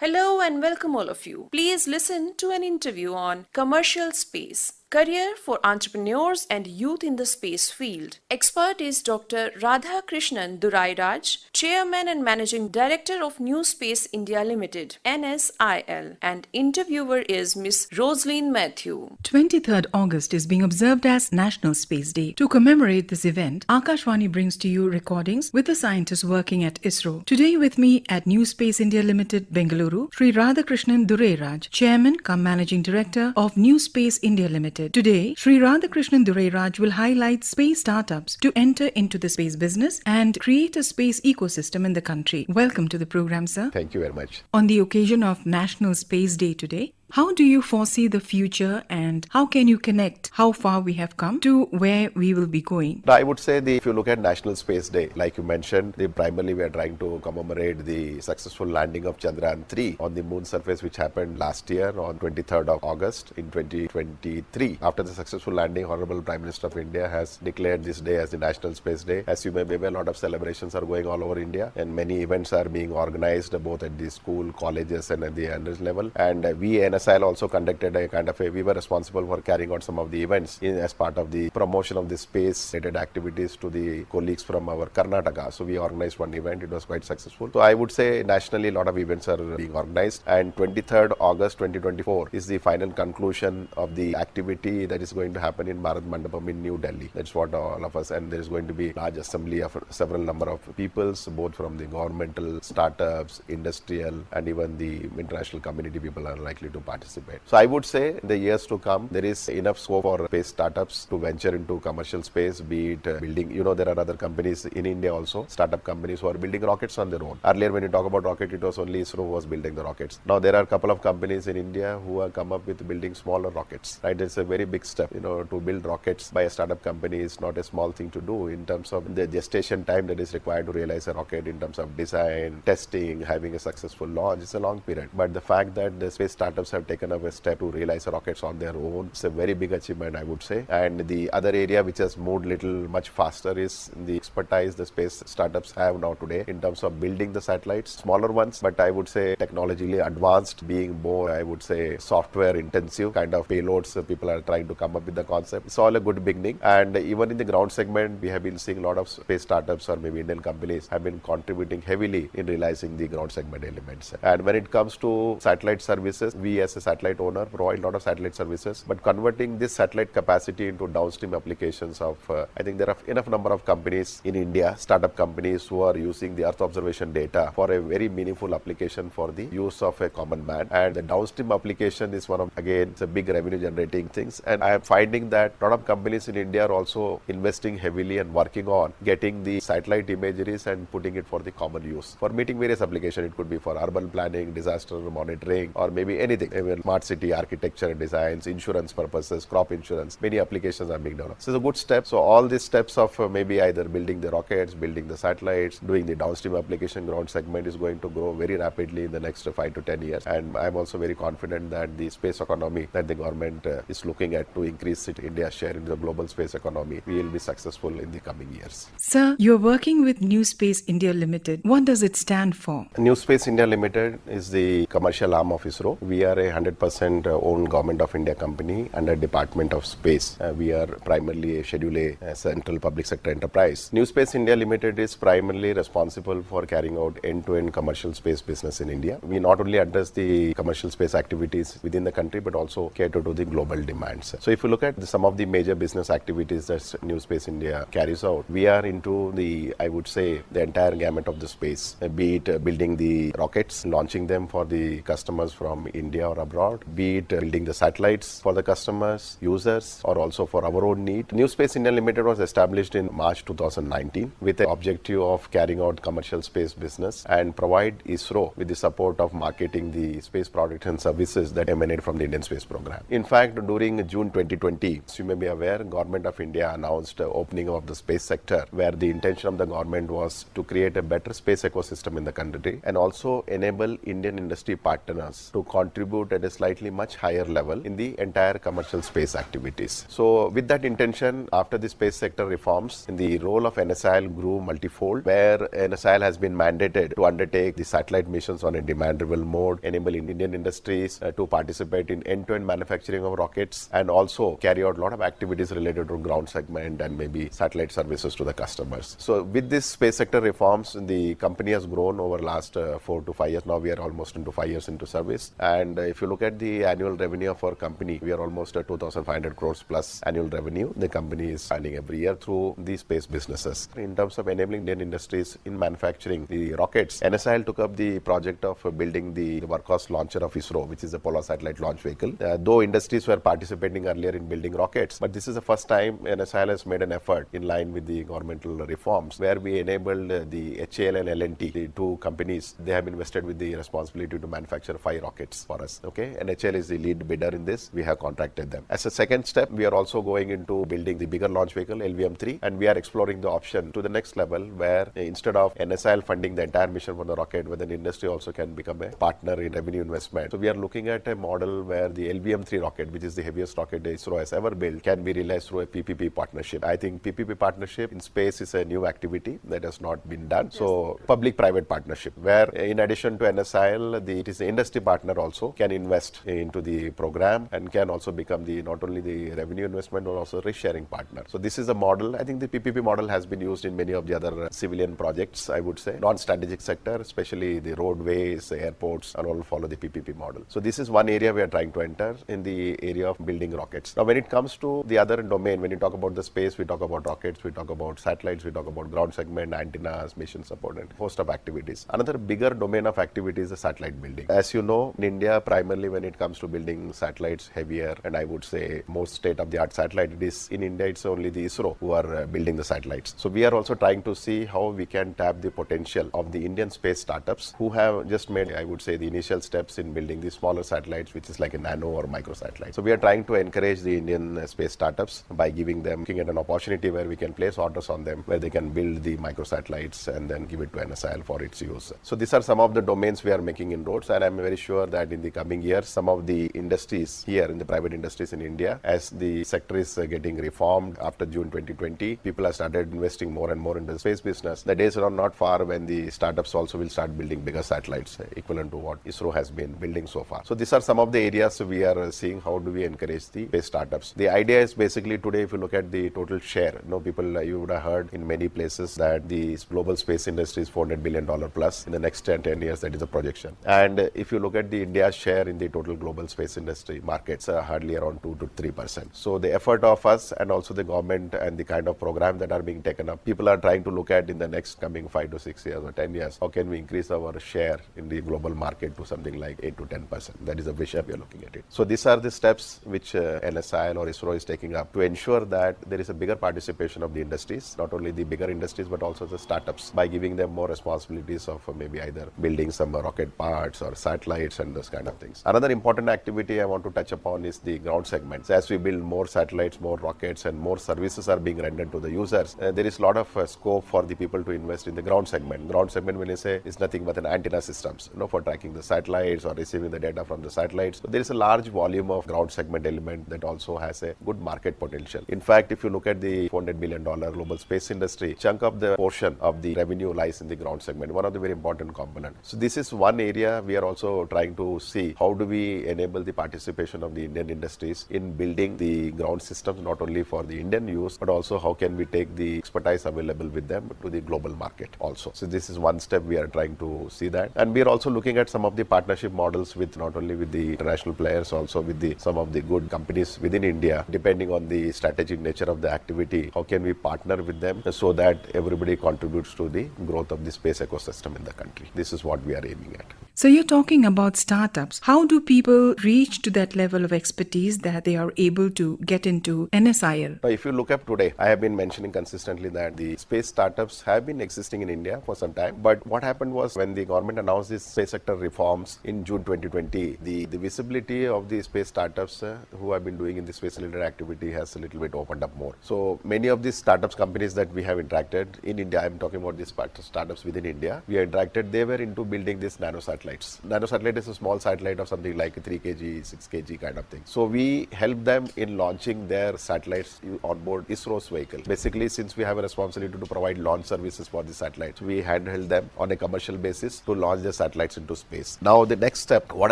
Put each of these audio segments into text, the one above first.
Hello and welcome all of you. Please listen to an interview on commercial space. Career for entrepreneurs and youth in the space field. Expert is Dr. RADHAKRISHNAN DURAIRAJ, Chairman and Managing Director of New Space India Limited, NSIL, and interviewer is Miss Roselind Mathew. 23rd August is being observed as National Space Day. To commemorate this event, Akashvani brings to you recordings with the scientists working at ISRO. Today with me at New Space India Limited, Bengaluru, Sri RADHAKRISHNAN DURAIRAJ, Chairman cum Managing Director of New Space India Limited. Today, Sri RADHAKRISHNAN DURAIRAJ will highlight space startups to enter into the space business and create a space ecosystem in the country. Welcome to the program, sir. Thank you very much. On the occasion of National Space Day today, how do you foresee the future and how can you connect how far we have come to where we will be going? I would say if you look at National Space Day, like you mentioned, primarily we are trying to commemorate the successful landing of Chandrayaan 3 on the moon surface, which happened last year on 23rd of August in 2023. After the successful landing, Honorable Prime Minister of India has declared this day as the National Space Day. As you may be aware, a lot of celebrations are going all over India and many events are being organized both at the school, colleges and at the unders level. And we NSIL also conducted we were responsible for carrying out some of the events as part of the promotion of the space related activities to the colleagues from our Karnataka. So we organized one event. It was quite successful. So I would say nationally a lot of events are being organized, and 23rd August 2024 is the final conclusion of the activity that is going to happen in Bharat Mandapam in New Delhi. That's what all of us, and there is going to be large assembly of several number of peoples, both from the governmental, startups, industrial and even the international community people are likely to participate. So I would say in the years to come, there is enough scope for space startups to venture into commercial space, be it building, there are other companies in India also, startup companies who are building rockets on their own. Earlier when you talk about rocket, it was only ISRO who was building the rockets. Now there are a couple of companies in India who have come up with building smaller rockets, right? It's a very big step, to build rockets by a startup company is not a small thing to do in terms of the gestation time that is required to realize a rocket, in terms of design, testing, having a successful launch. It's a long period. But the fact that the space startups have taken up a step to realize rockets on their own, it's a very big achievement, I would say. And the other area which has moved little much faster is the expertise the space startups have now today in terms of building the satellites, smaller ones, but I would say technologically advanced, being more, I would say, software intensive kind of payloads. People are trying to come up with the concept. It's all a good beginning. And even in the ground segment, we have been seeing a lot of space startups or maybe Indian companies have been contributing heavily in realizing the ground segment elements. And when it comes to satellite services, we as a satellite owner provide a lot of satellite services, but converting this satellite capacity into downstream applications of, I think there are enough number of companies in India, startup companies who are using the Earth observation data for a very meaningful application for the use of a common man. And the downstream application is one of, again, it's a big revenue generating things. And I am finding that a lot of companies in India are also investing heavily and working on getting the satellite imageries and putting it for the common use for meeting various applications. It could be for urban planning, disaster monitoring, or maybe anything, even smart city architecture and designs, insurance purposes, crop insurance. Many applications are being developed. So it's a good step. So all these steps of maybe either building the rockets, building the satellites, doing the downstream application ground segment is going to grow very rapidly in the next 5 to 10 years. And I'm also very confident that the space economy that the government is looking at to increase India's share in the global space economy, we will be successful in the coming years. Sir, you're working with New Space India Limited. What does it stand for? New Space India Limited is the commercial arm of ISRO. We are a 100% owned Government of India company under Department of Space. We are primarily a Schedule A central public sector enterprise. New Space India Limited is primarily responsible for carrying out end-to-end commercial space business in India. We not only address the commercial space activities within the country, but also cater to the global demands. So if you look at some of the major business activities that New Space India carries out, we are into the, I would say, the entire gamut of the space, be it building the rockets, launching them for the customers from India or abroad, be it building the satellites for the customers, users, or also for our own need. New Space India Limited was established in March 2019 with the objective of carrying out commercial space business and provide ISRO with the support of marketing the space products and services that emanate from the Indian Space Program. In fact, during June 2020, as you may be aware, Government of India announced opening of the space sector, where the intention of the government was to create a better space ecosystem in the country and also enable Indian industry partners to contribute contribute at a slightly much higher level in the entire commercial space activities. So with that intention, after the space sector reforms, the role of NSIL grew multifold, where NSIL has been mandated to undertake the satellite missions on a demand-driven mode, enabling Indian industries to participate in end-to-end manufacturing of rockets, and also carry out a lot of activities related to ground segment and maybe satellite services to the customers. So with this space sector reforms, the company has grown over last 4 to 5 years. Now we are almost into 5 years into service. And if you look at the annual revenue of our company, we are almost at 2,500 crores plus annual revenue. The company is earning every year through these space businesses. In terms of enabling Indian industries in manufacturing the rockets, NSIL took up the project of building the workhorse launcher of ISRO, which is a polar satellite launch vehicle. Though industries were participating earlier in building rockets, but this is the first time NSIL has made an effort in line with the governmental reforms, where we enabled the HAL and L&T, the two companies. They have invested with the responsibility to manufacture 5 rockets for us. Okay, and HAL is the lead bidder in this. We have contracted them. As a second step, we are also going into building the bigger launch vehicle LVM-3, and we are exploring the option to the next level, where instead of NSIL funding the entire mission for the rocket, where the industry also can become a partner in revenue investment. So we are looking at a model where the LVM-3 rocket, which is the heaviest rocket ISRO has ever built, can be realized through a PPP partnership. I think PPP partnership in space is a new activity that has not been done. Yes. So public-private partnership, where in addition to NSIL, it is the industry partner also can invest into the program and can also become the not only the revenue investment but also risk-sharing partner. So this is a model. I think the PPP model has been used in many of the other civilian projects, I would say. Non-strategic sector, especially the roadways, the airports, and all follow the PPP model. So this is one area we are trying to enter in the area of building rockets. Now when it comes to the other domain, when you talk about the space, we talk about rockets, we talk about satellites, we talk about ground segment, antennas, mission support, and host of activities. Another bigger domain of activity is the satellite building. As you know, in India, primarily when it comes to building satellites, heavier, and I would say most state-of-the-art satellite, it is in India, it's only the ISRO who are building the satellites. So we are also trying to see how we can tap the potential of the Indian space startups who have just made, I would say, the initial steps in building the smaller satellites, which is like a nano or micro satellite. So we are trying to encourage the Indian space startups by giving them, looking at an opportunity where we can place orders on them, where they can build the micro satellites and then give it to NSIL for its use. So these are some of the domains we are making inroads, and I'm very sure that in the coming years, some of the industries here in the private industries in India, as the sector is getting reformed after June 2020, people have started investing more and more into the space business. The days are not far when the startups also will start building bigger satellites, equivalent to what ISRO has been building so far. So these are some of the areas we are seeing how do we encourage the space startups. The idea is basically today, if you look at the total share, people, you would have heard in many places that the global space industry is $400 billion plus in the next 10 years. That is a projection. And if you look at the India's share in the total global space industry markets, hardly around 2 to 3%. So the effort of us and also the government and the kind of program that are being taken up, people are trying to look at in the next coming 5 to 6 years or 10 years, how can we increase our share in the global market to something like 8 to 10%. That is a vision we are looking at it. So these are the steps which NSIL or ISRO is taking up to ensure that there is a bigger participation of the industries, not only the bigger industries but also the startups, by giving them more responsibilities of maybe either building some rocket parts or satellites and those kind of things. Another important activity I want to touch upon is the ground segments. As we build more satellites, more rockets, and more services are being rendered to the users, there is a lot of scope for the people to invest in the ground segment. Ground segment, when I say, is nothing but an antenna systems, for tracking the satellites or receiving the data from the satellites. So there is a large volume of ground segment element that also has a good market potential. In fact, if you look at the $400 billion global space industry, chunk of the portion of the revenue lies in the ground segment, one of the very important components. So this is one area we are also trying to see how do we enable the participation of the Indian industries in building the ground systems, not only for the Indian use, but also how can we take the expertise available with them to the global market also. So this is one step we are trying to see that. And we are also looking at some of the partnership models with not only with the international players, also with some of the good companies within India, depending on the strategic nature of the activity. How can we partner with them so that everybody contributes to the growth of the space ecosystem in the country? This is what we are aiming at. So you're talking about startups. How do people reach to that level of expertise that they are able to get into NSIL? Now, if you look up today, I have been mentioning consistently that the space startups have been existing in India for some time. But what happened was when the government announced these space sector reforms in June 2020, the visibility of the space startups who have been doing in the space related activity has a little bit opened up more. So many of these startups companies that we have interacted in India, I'm talking about these startups within India, we have interacted, they were into building these nano satellites. Nano satellite is a small satellite satellite of something like 3 kg, 6 kg kind of thing. So we help them in launching their satellites on board ISRO's vehicle. Basically, since we have a responsibility to provide launch services for the satellites, we handheld them on a commercial basis to launch the satellites into space. Now the next step, what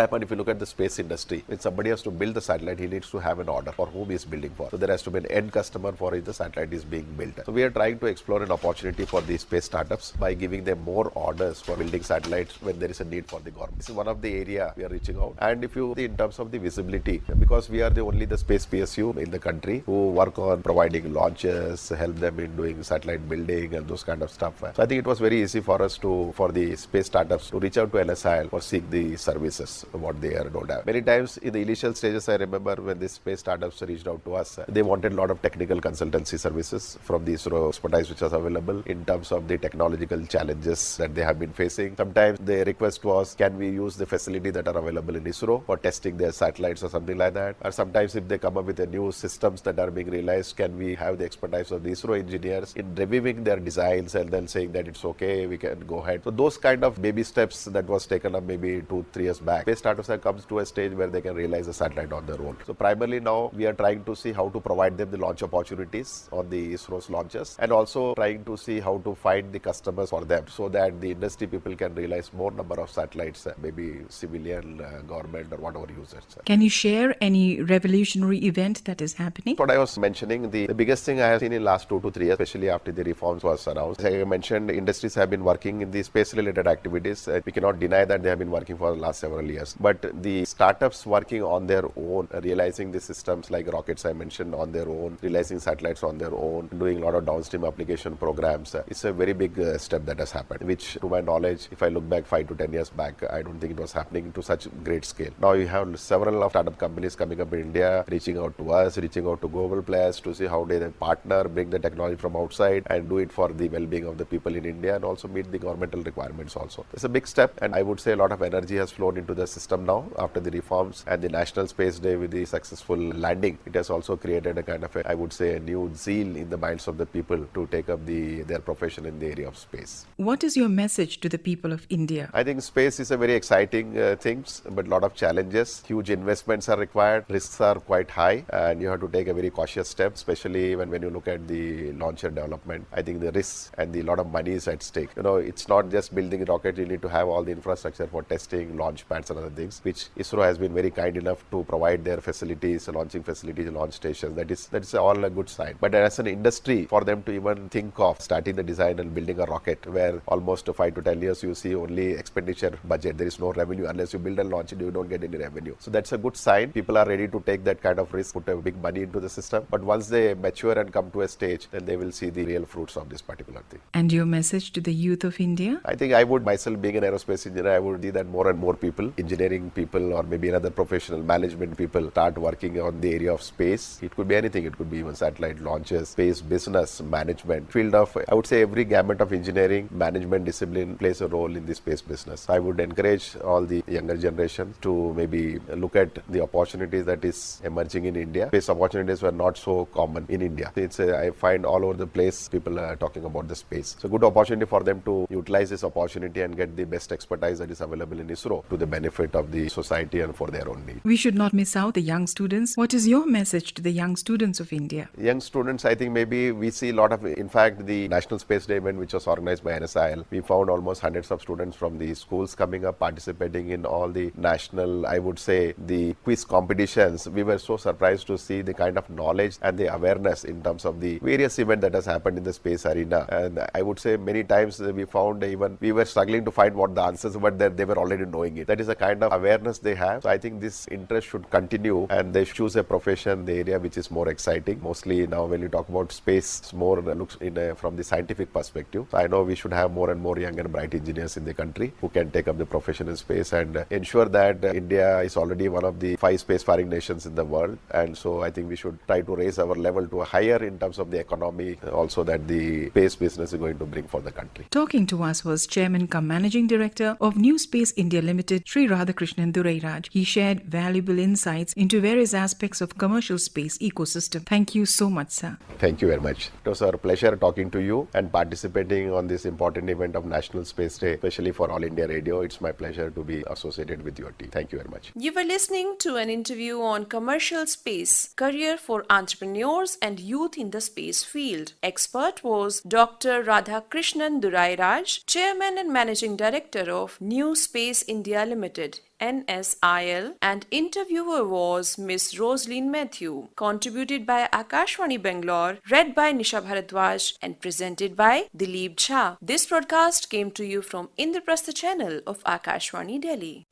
happens if you look at the space industry? When somebody has to build the satellite, he needs to have an order for whom he is building for. So there has to be an end customer for which the satellite is being built. So we are trying to explore an opportunity for the space startups by giving them more orders for building satellites when there is a need for the government. This is one of the area we are reaching out. And if you see in terms of the visibility, because we are the only the space PSU in the country who work on providing launches, help them in doing satellite building and those kind of stuff. So I think it was very easy for us for the space startups to reach out to NSIL for seek the services what they don't have. Many times in the initial stages, I remember when the space startups reached out to us, they wanted a lot of technical consultancy services from the ISRO expertise which was available in terms of the technological challenges that they have been facing. Sometimes the request was, can we use the facility that are available in ISRO for testing their satellites or something like that? Or sometimes if they come up with a new systems that are being realized, can we have the expertise of the ISRO engineers in reviewing their designs and then saying that it's okay, we can go ahead. So those kind of baby steps that was taken up maybe 2-3 years back. Space startups have come to a stage where they can realize a satellite on their own. So primarily now we are trying to see how to provide them the launch opportunities on the ISRO's launches and also trying to see how to find the customers for them so that the industry people can realize more number of satellites, maybe civilian, government or whatever users. Can you share any revolutionary event that is happening? What I was mentioning, the biggest thing I have seen in last 2 to 3 years, especially after the reforms was announced. As I mentioned, industries have been working in the space related activities. We cannot deny that they have been working for the last several years. But the startups working on their own, realizing the systems like rockets I mentioned on their own, realizing satellites on their own, doing a lot of downstream application programs, it's a very big step that has happened, which to my knowledge, if I look back 5 to 10 years back, I don't think it was happening to such great scale. Now you have several of startup companies coming up in India, reaching out to us, reaching out to global players to see how they partner, bring the technology from outside and do it for the well-being of the people in India and also meet the governmental requirements also. It's a big step and I would say a lot of energy has flown into the system now after the reforms and the National Space Day with the successful landing. It has also created a kind of I would say a new zeal in the minds of the people to take up their profession in the area of space. What is your message to the people of India? I think space is a very exciting thing, but a lot of challenges. Huge investments are required, risks are quite high and you have to take a very cautious step, especially when you look at the launcher development. I think the risks and the lot of money is at stake. It's not just building a rocket, you need to have all the infrastructure for testing, launch pads and other things, which ISRO has been very kind enough to provide their facilities, launching facilities, launch stations. That's all a good sign. But as an industry, for them to even think of starting the design and building a rocket where almost 5 to 10 years you see only expenditure budget, there is no revenue. Unless you build and launch it, you don't get any revenue. So that's a good sign. People are ready to take that kind of risk, put a big money into the system. But once they mature and come to a stage, then they will see the real fruits of this particular thing. And your message to the youth of India? I think I would myself, being an aerospace engineer, I would see that more and more people, engineering people or maybe another professional management people start working on the area of space. It could be anything. It could be even satellite launches, space business, management, field of, I would say every gamut of engineering, management discipline plays a role in the space business. I would encourage all the younger generation to maybe look at the opportunities that is emerging in India. Space opportunities were not so common in India. I find all over the place people are talking about the space. So good opportunity for them to utilize this opportunity and get the best expertise that is available in ISRO to the benefit of the society and for their own need. We should not miss out the young students. What is your message to the young students of India? Young students, I think maybe we see a lot of, in fact, the National Space Day event which was organized by NSIL, we found almost hundreds of students from the schools coming up, participating in all the national, I would say, the quiz competitions. We were so surprised to see the kind of knowledge and the awareness in terms of the various events that has happened in the space arena. And I would say many times we found even we were struggling to find what the answers were, but they were already knowing it. That is the kind of awareness they have. So I think this interest should continue and they choose a profession, the area which is more exciting. Mostly now when you talk about space, it's more looks from the scientific perspective. So I know we should have more and more young and bright engineers in the country who can take up the profession in space and ensure that India is already one of the 5 spacefaring nations in the world. And so I think we should try to raise our level to a higher in terms of the economy also that the space business is going to bring for the country. Talking to us was Chairman cum Managing Director of New Space India Limited, SHRI RADHAKRISHNAN DURAIRAJ. He shared valuable insights into various aspects of commercial space ecosystem. Thank you so much, sir. Thank you very much. It was our pleasure talking to you and participating on this important event of National Space Day, especially for All India Radio. It's my pleasure to be associated with with your team. Thank you very much. You were listening to an interview on commercial space, career for entrepreneurs and youth in the space field. Expert was Dr. RADHAKRISHNAN DURAIRAJ, Chairman and Managing Director of New Space India Limited, NSIL, and interviewer was Miss Roselind Mathew. Contributed by Akashvani Bangalore, read by Nisha Bharadwaj, and presented by Dilip Jha. This broadcast came to you from Indraprastha channel of Akashvani Delhi.